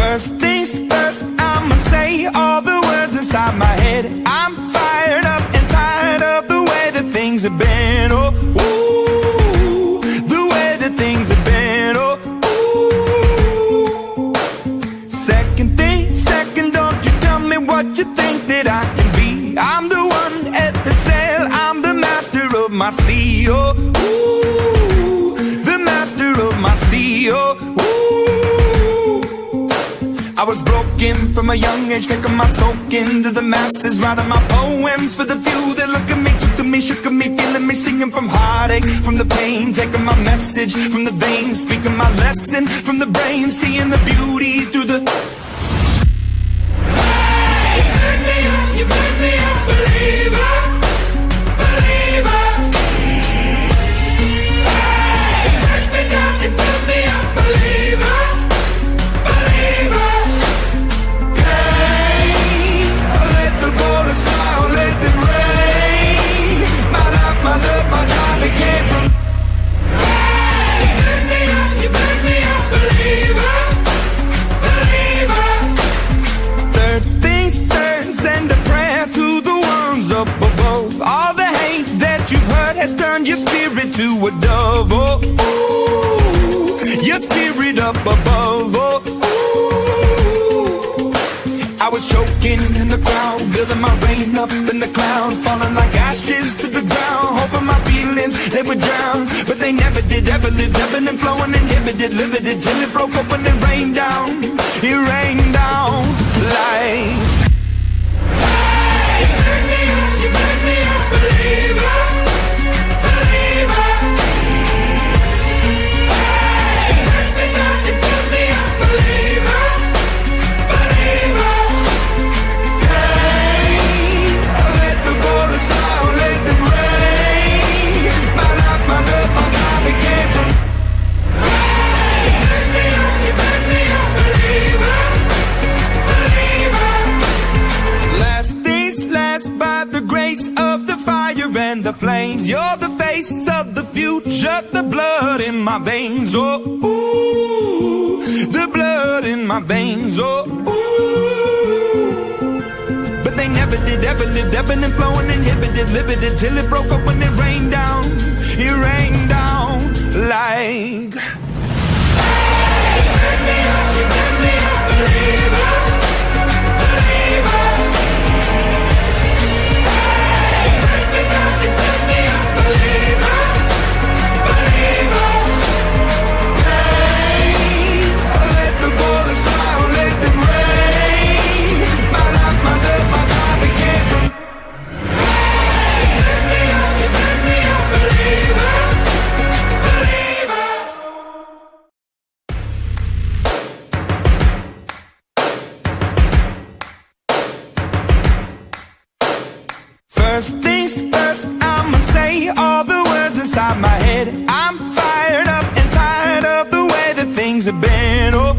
First things first, I'ma say all the words inside my head. I'm fired up and tired of the way that things have been. Oh, ooh, the way that things have been. Oh, ooh. Second, don't you tell me what you think that I can be. I'm the one at the sail, I'm the master of my sea. Oh, ooh, the master of my sea. Oh, ooh. I was broken from a young age, taking my soak into the masses, writing my poems for the few that look at me, took to me, shook at me, feeling me, singing from heartache, from the pain, taking my message from the veins, speaking my lesson from the brain, seeing the beauty through the... Hey, you burn me up, you burn me up, believer, believer. Hey, you burn me down, you burn me up, believer, believer. My love, my time, it came from. Hey, you burn me up, believer, believer. Third things third, send a prayer to the ones up above. All the hate that you've heard has turned your spirit to a dove. Oh, ooh, your spirit up above. Oh, ooh. I was choking in the crowd, building my rain up in the cloud, falling like ashes to the ground, hoping my feelings, they would drown, but they never did, ever lived, ebbing and flowing, inhibited, limited, till it broke open and rained down, it rained down like... Hey, you burn me up, believer, believer. Hey, you burn me down, you burn me up, believer, believer. Hey, let the borders fly, let them rain. My life, my love, my life, it came from. Hey, you burn me up, believer, believer. Last things last, by the grace of the fire and the flames. You're the face of the future, the blood in my veins. Oh, ooh, the blood in my veins. Oh, ooh. But they never did, ever lived, ebbing and flowing, inhibited, limited, till it broke up when it rained down. It rained down like... Hey, you burn me up, believer, believer. Hey, you burn me down, you burn me up, believer, believer. Hey, let the borders fly, let them rain. My life, my love, my time, it came from. Hey, you burn me up, believer, believer. First things first, I'ma say all the words inside my head. I'm fired up and tired of the way that things have been. Oh,